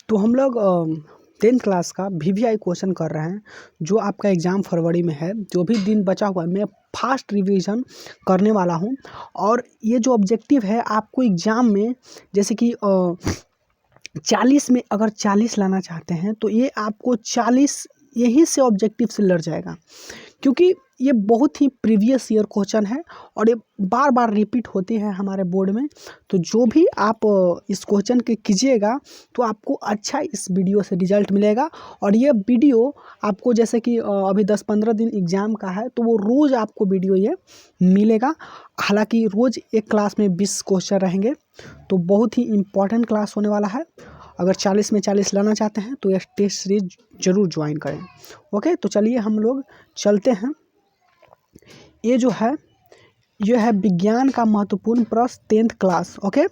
तो हम लोग 10th क्लास का VVI क्वेश्चन कर रहे हैं, जो आपका एग्ज़ाम फरवरी में है। जो भी दिन बचा हुआ है मैं फास्ट रिवीजन करने वाला हूं। और ये जो ऑब्जेक्टिव है आपको एग्ज़ाम में, जैसे कि 40 में अगर 40 लाना चाहते हैं तो ये आपको 40 यहीं से ऑब्जेक्टिव से लड़ जाएगा, क्योंकि ये बहुत ही प्रीवियस ईयर क्वेश्चन है और ये बार बार रिपीट होते हैं हमारे बोर्ड में। तो जो भी आप इस क्वेश्चन के कीजिएगा तो आपको अच्छा इस वीडियो से रिजल्ट मिलेगा। और ये वीडियो आपको, जैसे कि अभी 10-15 दिन एग्ज़ाम का है, तो वो रोज़ आपको वीडियो ये मिलेगा। हालांकि रोज़ एक क्लास में 20 क्वेश्चन रहेंगे, तो बहुत ही इम्पॉर्टेंट क्लास होने वाला है। अगर 40 में 40 लाना चाहते हैं तो ये टेस्ट सीरीज ज़रूर ज्वाइन करें। ओके, तो चलिए हम लोग चलते हैं। ये जो है ये है विज्ञान का महत्वपूर्ण प्रश्न 10th क्लास। ओके,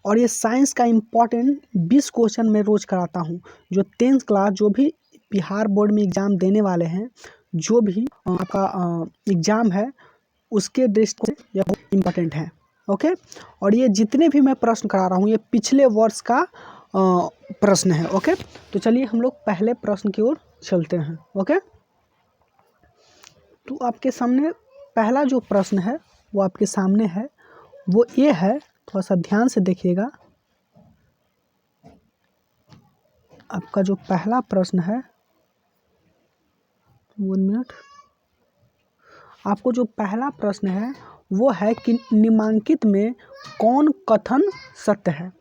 और ये साइंस का इम्पॉर्टेंट 20 क्वेश्चन मैं रोज़ कराता हूँ। जो 10th क्लास जो भी बिहार बोर्ड में एग्ज़ाम देने वाले हैं, जो भी आपका एग्ज़ाम है, उसके दृष्टि से यह बहुत इम्पोर्टेंट है। ओके, और ये जितने भी मैं प्रश्न करा रहा हूँ ये पिछले वर्ष का प्रश्न है। ओके, तो चलिए हम लोग पहले प्रश्न की ओर चलते हैं। ओके, तो आपके सामने पहला जो प्रश्न है वो आपके सामने है, वो ये है। थोड़ा सा ध्यान से देखिएगा। आपका जो पहला प्रश्न है, 1 मिनट। आपको जो पहला प्रश्न है वो है कि निम्नलिखित में कौन कथन सत्य है।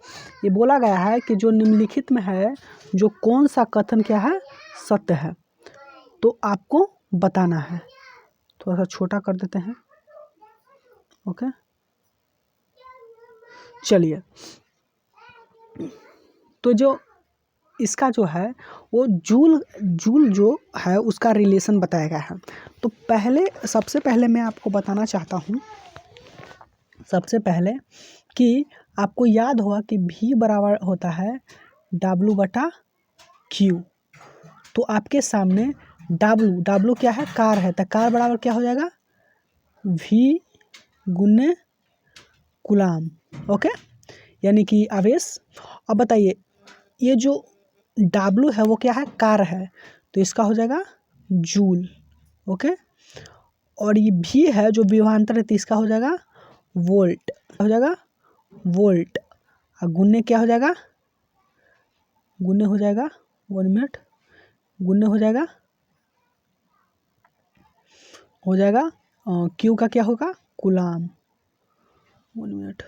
ये बोला गया है कि जो निम्नलिखित में है, जो कौन सा कथन क्या है, सत्य है, तो आपको बताना है। थोड़ा सा छोटा कर देते हैं। ओके, चलिए। तो जो इसका जो है वो जूल जो है उसका रिलेशन बताया गया है। तो सबसे पहले मैं आपको बताना चाहता हूँ, सबसे पहले कि आपको याद होगा कि V बराबर होता है W/Q। तो आपके सामने W क्या है, कार है, तो कार बराबर क्या हो जाएगा, V गुने कूलाम। ओके, यानी कि आवेश। अब बताइए, ये जो W है वो क्या है, कार है, तो इसका हो जाएगा जूल। ओके, और ये V है जो विभवांतर है, तो इसका हो जाएगा वोल्ट, हो जाएगा वोल्ट। और गुने क्या हो जाएगा, गुने हो जाएगा 1 मिनट, गुने हो जाएगा Q का क्या होगा, कूलाम। 1 मिनट,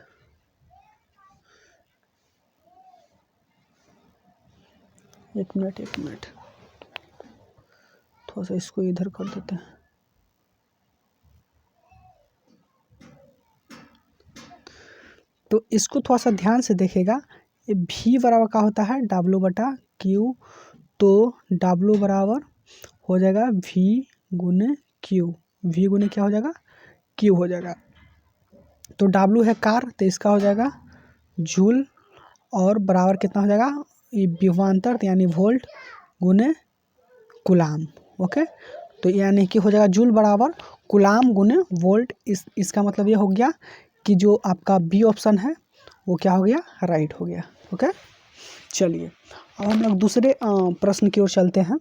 एक मिनट, थोड़ा सा इसको इधर कर देते हैं। तो इसको थोड़ा सा ध्यान से देखेगा। ये V बराबर का होता है W/Q, तो W बराबर हो जाएगा V गुने Q। V गुने क्या हो जाएगा, Q हो जाएगा। तो W है कार, तो इसका हो जाएगा जूल, और बराबर कितना हो जाएगा, ये विभवांतर यानी वोल्ट गुने कूलाम। ओके, तो यानी कि हो जाएगा जूल बराबर कूलाम गुने वोल्ट। इसका मतलब ये हो गया कि जो आपका बी ऑप्शन है वो क्या हो गया, राइट हो गया। ओके, चलिए अब हम लोग दूसरे प्रश्न की ओर चलते हैं।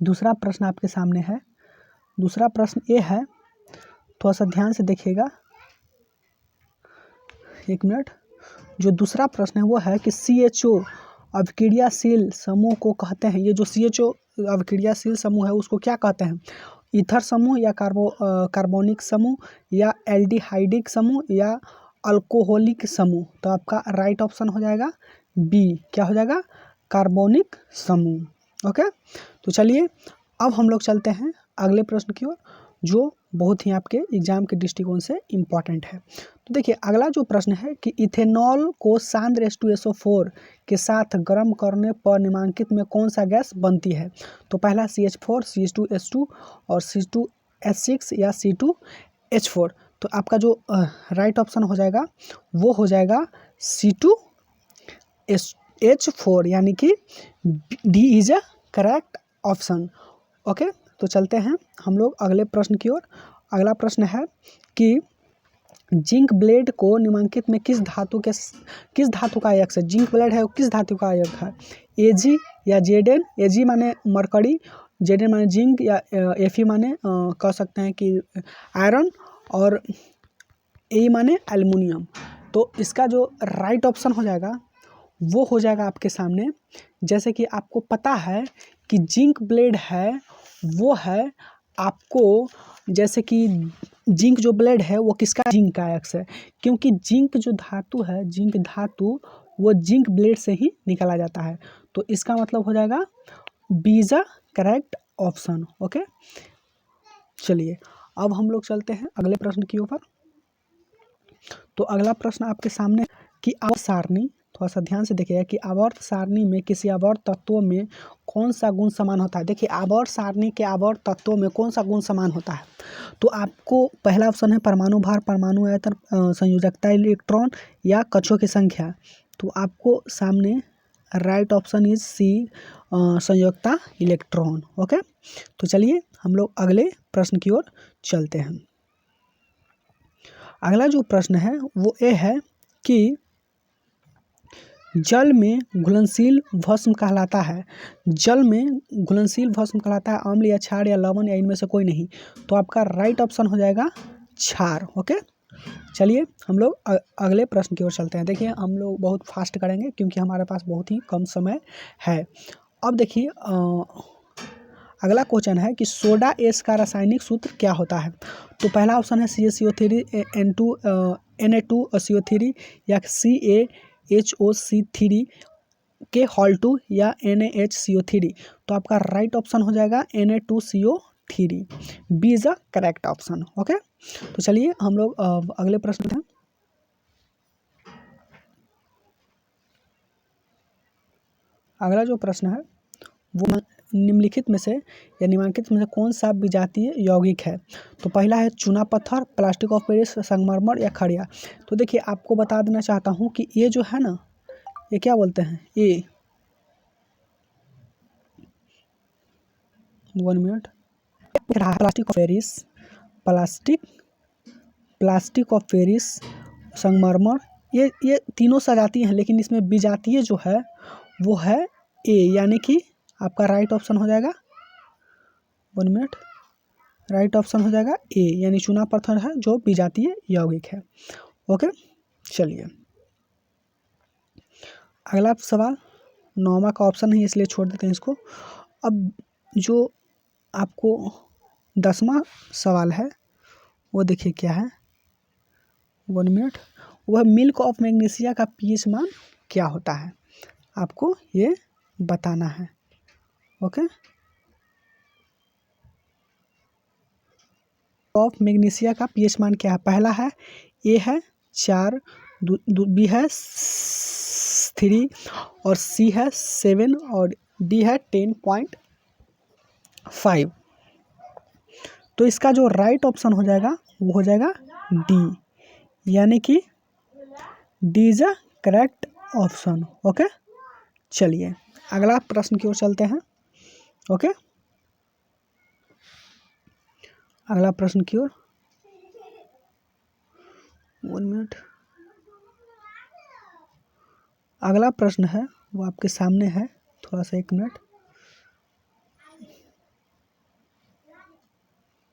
दूसरा प्रश्न आपके सामने है। दूसरा प्रश्न ये है, थोड़ा सा ध्यान से देखिएगा। 1 मिनट। जो दूसरा प्रश्न है वो है कि CHO अभिक्रियाशील समूह को कहते हैं। ये जो CHO अभिक्रियाशील समूह है उसको क्या कहते हैं, ईथर समूह या कार्बोनिक समूह या एल्डिहाइडिक समूह या अल्कोहलिक समूह। तो आपका राइट ऑप्शन हो जाएगा बी, क्या हो जाएगा, कार्बोनिक समूह। ओके, तो चलिए अब हम लोग चलते हैं अगले प्रश्न की ओर, जो बहुत ही आपके एग्जाम के दृष्टिकोण से इम्पॉर्टेंट है। तो देखिए अगला जो प्रश्न है कि इथेनॉल को सांद्र H2SO4 के साथ गर्म करने पर निम्नलिखित में कौन सा गैस बनती है। तो पहला CH4, CH2S2 और C2H6 या C2H4। तो आपका जो राइट ऑप्शन हो जाएगा वो हो जाएगा C2H4, यानी कि D is a correct option. Okay, तो चलते हैं हम लोग अगले प्रश्न की ओर। अगला प्रश्न है कि जिंक ब्लेड को निम्नलिखित में किस धातु का अयस्क है? जिंक ब्लेड है वो किस धातु का अयस्क है? एजी या जेडन? एजी माने मरकरी, जेडन माने जिंक, या एफी माने कह सकते हैं कि आयरन, और ए माने एल्युमिनियम। तो इसका जो राइट ऑप्शन हो जाएगा वो हो जाएगा आपके सामने, जैसे कि आपको पता है कि जिंक ब्लेड है वो है आपको, जैसे कि जिंक जो ब्लेड है वो किसका? जिंक का अयस्क है, क्योंकि जिंक जो धातु है, जिंक धातु वो जिंक ब्लेड से ही निकाला जाता है। तो इसका मतलब हो जाएगा b is the correct option. Okay, चलिए अब हम लोग चलते हैं अगले प्रश्न की ओर। तो अगला प्रश्न आपके सामने कि आवर्त सारणी, थोड़ा सा ध्यान से देखिएगा कि आवर्त सारणी में किसी आवर्त तत्वों में कौन सा गुण समान होता है। देखिए आवर्त सारणी के आवर्त तत्वों में कौन सा गुण समान होता है? तो आपको पहला ऑप्शन है परमाणु भार, परमाणु आयतन, संयोजकता इलेक्ट्रॉन, या कक्षों की संख्या। तो आपको सामने राइट ऑप्शन इज सी, संयोजकता इलेक्ट्रॉन। ओके, तो चलिए हम लोग अगले प्रश्न की ओर चलते हैं। अगला जो प्रश्न है वो ये है कि जल में घुलनशील भस्म कहलाता है, जल में घुलनशील भस्म कहलाता है अम्ल या क्षार या लवण या इनमें से कोई नहीं। तो आपका राइट ऑप्शन हो जाएगा क्षार। ओके, चलिए हम लोग अगले प्रश्न की ओर चलते हैं। देखिए हम लोग बहुत फास्ट करेंगे क्योंकि हमारे पास बहुत ही कम समय है। अब देखिए अगला क्वेश्चन है कि सोडा एस का रासायनिक सूत्र क्या होता है? तो पहला ऑप्शन है CaCO3 Na2CO3, या CaHO3 के हॉल 2, या NaHCO3। तो आपका राइट ऑप्शन हो जाएगा Na2CO3, b is the correct option. Okay, तो चलिए हम लोग अगले प्रश्न हैं। अगला जो प्रश्न है वो निम्नलिखित में से या निम्नलिखित में से कौन सा विजातीय यौगिक है? तो पहला है चूना पत्थर, प्लास्टिक ऑफ पेरिस, संगमरमर, या खड़िया। तो देखिए आपको बता देना चाहता हूँ कि ये जो है ना, ये क्या बोलते हैं, ये 1 minute, plastic of Paris, plastic of Paris, संगमरमर, ये तीनों सजाती हैं, लेकिन इसमें विजातीय जो है वो है ए, यानी कि आपका राइट ऑप्शन हो जाएगा 1 मिनट, राइट ऑप्शन हो जाएगा ए, यानी चूना पत्थर है जो विजातीय यौगिक है। ओके, चलिए अगला सवाल 9वां का ऑप्शन है इसलिए छोड़ देते हैं इसको। अब जो आपको 10वां सवाल है वो देखिए क्या है, 1 मिनट, वह मिल्क ऑफ मैग्नीशिया का पीएच मान क्या होता है? आपको ये बताना है। ओके, ऑफ मैग्नीशिया का पीएच मान क्या है? पहला है ए है 4, बी है 3, और सी है 7, और डी है 10.5। तो इसका जो राइट ऑप्शन हो जाएगा वो हो जाएगा डी, यानी कि D is a correct option. Okay, चलिए अगला प्रश्न की ओर चलते हैं। ओके, अगला प्रश्न की ओर 1 मिनट, अगला प्रश्न है वो आपके सामने है, थोड़ा सा 1 मिनट।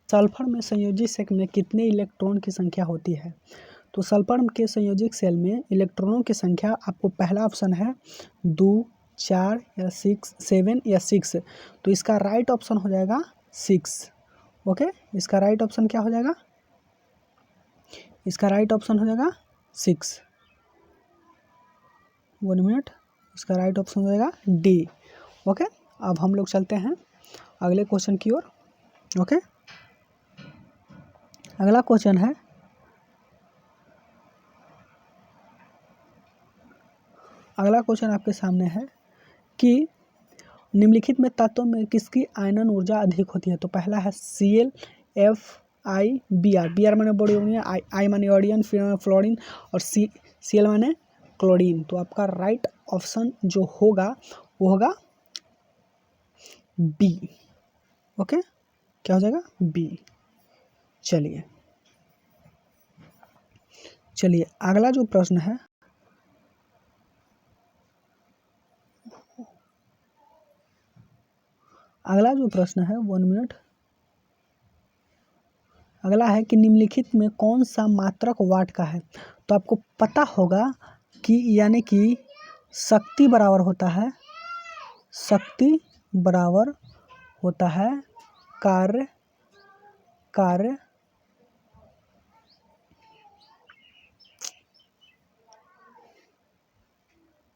सल्फर में संयोजित सेल में कितने इलेक्ट्रॉन की संख्या होती है? तो सल्फर के संयोजित सेल में इलेक्ट्रॉनों की संख्या आपको पहला ऑप्शन है 2, 4 या 6, 7 या 6। तो इसका राइट ऑप्शन हो जाएगा 6। ओके, इसका राइट ऑप्शन क्या हो जाएगा? इसका राइट ऑप्शन हो जाएगा 6। 1 मिनट, इसका राइट ऑप्शन हो जाएगा डी। ओके, अब हम लोग चलते हैं अगले क्वेश्चन की ओर। ओके, अगला क्वेश्चन है आपके सामने है कि निम्नलिखित में तत्वों में किसकी आयनन ऊर्जा अधिक होती है? तो पहला है Cl, Fi, Br, Br माने बोरोनियम, I माने आयोडीन, फ्लोरीन, और Cl माने क्लोरीन। तो आपका राइट ऑप्शन जो होगा वो होगा बी। ओके, क्या हो जाएगा? बी। चलिए चलिए अगला जो प्रश्न है, अगला जो प्रश्न है 1 मिनट, अगला है कि निम्नलिखित में कौन सा मात्रक वाट का है। तो आपको पता होगा कि यानी कि शक्ति बराबर होता है, शक्ति बराबर होता है कार्य, कार्य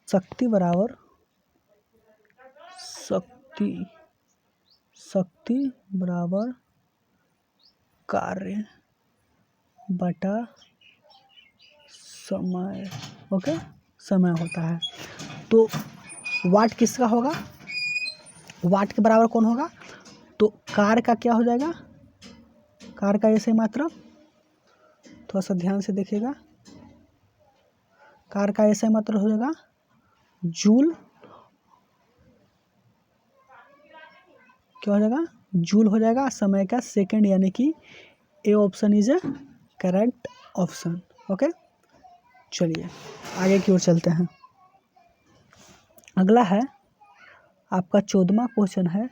शक्ति बराबर शक्ति बराबर कार्य बटा समय। ओके, समय होता है। तो वाट किसका होगा, वाट के बराबर कौन होगा, तो कार्य का क्या हो जाएगा, कार्य का ऐसे मात्रक, थोड़ा सा ध्यान से देखिएगा, कार्य का ऐसे मात्रक हो जाएगा जूल, क्या हो जाएगा, जूल हो जाएगा, समय का सेकंड, यानी कि A option is a correct option. Okay, चलिए आगे की ओर चलते हैं। अगला है आपका 14वां क्वेश्चन है,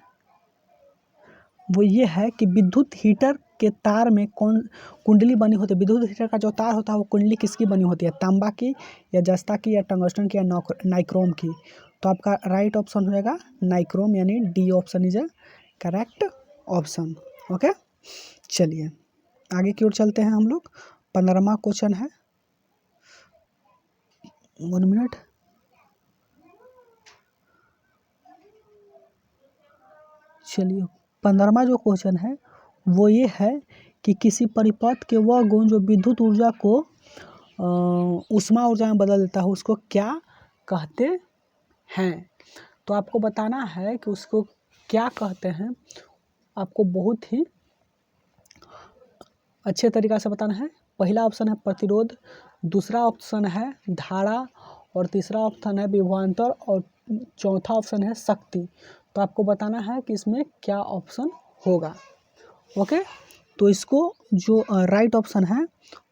वो ये है कि विद्युत हीटर के तार में कौन कुंडली बनी होती है। विद्युत हीटर का जो तार होता है वो कुंडली किसकी बनी होती है, तांबा की या जस्ता की या टंगस्टन की या नाइक्रोम की। तो आपका राइट ऑप्शन हो जाएगा नाइक्रोम, यानी D option is a correct option. Okay, चलिए आगे की ओर चलते हैं हम लोग। 15वां क्वेश्चन है, 1 मिनट, चलिए 15वां जो क्वेश्चन है वो ये है कि किसी परिपथ के वह गुण जो विद्युत ऊर्जा को ऊष्मा ऊर्जा में बदल देता है उसको क्या कहते हैं। तो आपको बताना है कि उसको क्या कहते हैं, आपको बहुत ही अच्छे तरीक़ा से बताना है। पहला ऑप्शन है प्रतिरोध, दूसरा ऑप्शन है धारा, और तीसरा ऑप्शन है विभवांतर, और चौथा ऑप्शन है शक्ति। तो आपको बताना है कि इसमें क्या ऑप्शन होगा। ओके, तो इसको जो राइट ऑप्शन है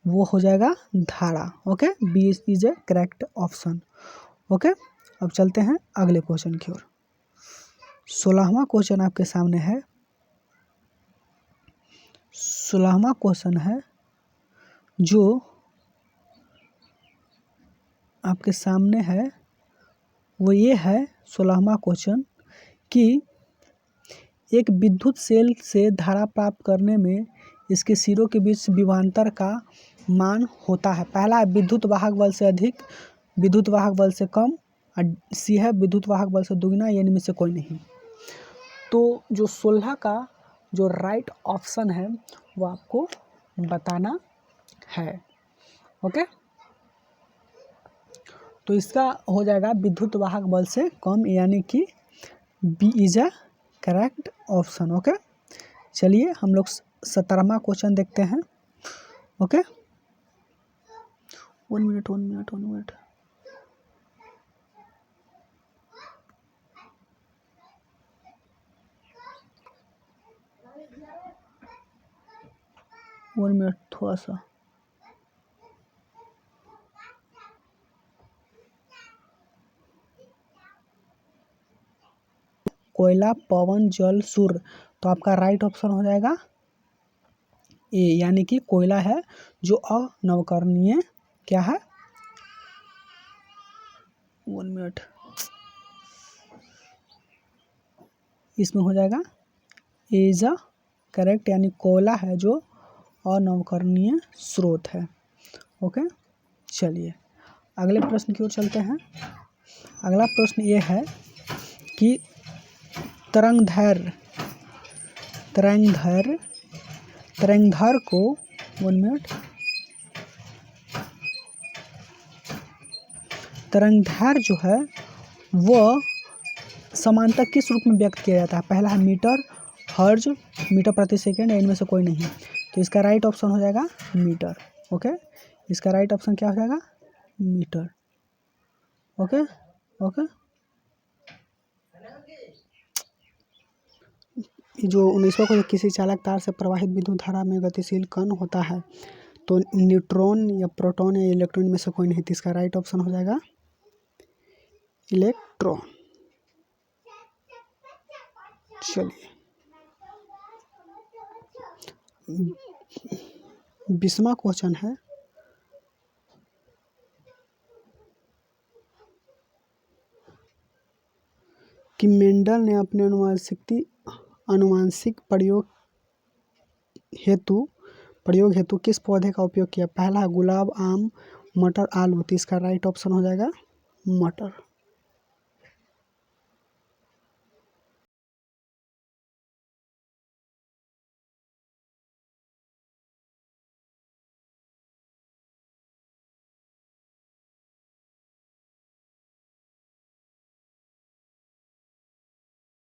वो हो जाएगा धारा। Okay, b is a correct option. Okay, अब चलते हैं अगले क्वेश्चन की ओर। 16वां क्वेश्चन आपके सामने है, 16वां क्वेश्चन है जो आपके सामने है वो ये है 16वां क्वेश्चन कि एक विद्युत सेल से धारा प्राप्त करने में इसके सिरों के बीच विभवांतर का मान होता है। पहला है विद्युत वाहक बल से अधिक, विद्युत वाहक बल से कम, और सी है विद्युत वाहक बल से दुगना, या इनमें से कोई नहीं। तो जो 16 का जो राइट ऑप्शन है वो आपको बताना है। ओके, तो इसका हो जाएगा विद्युत वाहक बल से कम, यानी कि b is a correct option. Okay, चलिए हम लोग 17वां क्वेश्चन देखते हैं। ओके, 1 मिनट 1 मिनट 1 मिनट, थोड़ा सा कोयला, पवन, जल, सूर्य। तो आपका राइट ऑप्शन हो जाएगा ए, यानी कि कोयला है जो अनवकरणीय क्या है। 1 मिनट, इसमें हो जाएगा ए इज अ करेक्ट, यानी कोयला है जो अनवकरणीय स्रोत है। ओके, चलिए अगले प्रश्न की ओर चलते हैं। अगला प्रश्न ये है कि तरंगधैर्घ्य को 1 मिनट, तरंगधैर्घ्य जो है वह समानता किस रूप में व्यक्त किया जाता है। पहला है मीटर, हर्ज, मीटर प्रति सेकंड, या इनमें से कोई नहीं। तो इसका राइट ऑप्शन हो जाएगा मीटर। ओके, इसका राइट ऑप्शन क्या हो जाएगा, मीटर। ओके ओके, जो 19वां को किसी चालक तार से प्रवाहित विद्युत धारा में गतिशील कण होता है तो न्यूट्रॉन या प्रोटॉन या इलेक्ट्रॉन में से कोई नहीं, तो इसका राइट ऑप्शन हो जाएगा इलेक्ट्रॉन। चलिए 20वां क्वेश्चन है, कि मेंडल ने अपने आनुवांशिक प्रयोग हेतु किस पौधे का उपयोग किया? पहला गुलाब, आम, मटर, आलू। तो इसका राइट ऑप्शन हो जाएगा मटर।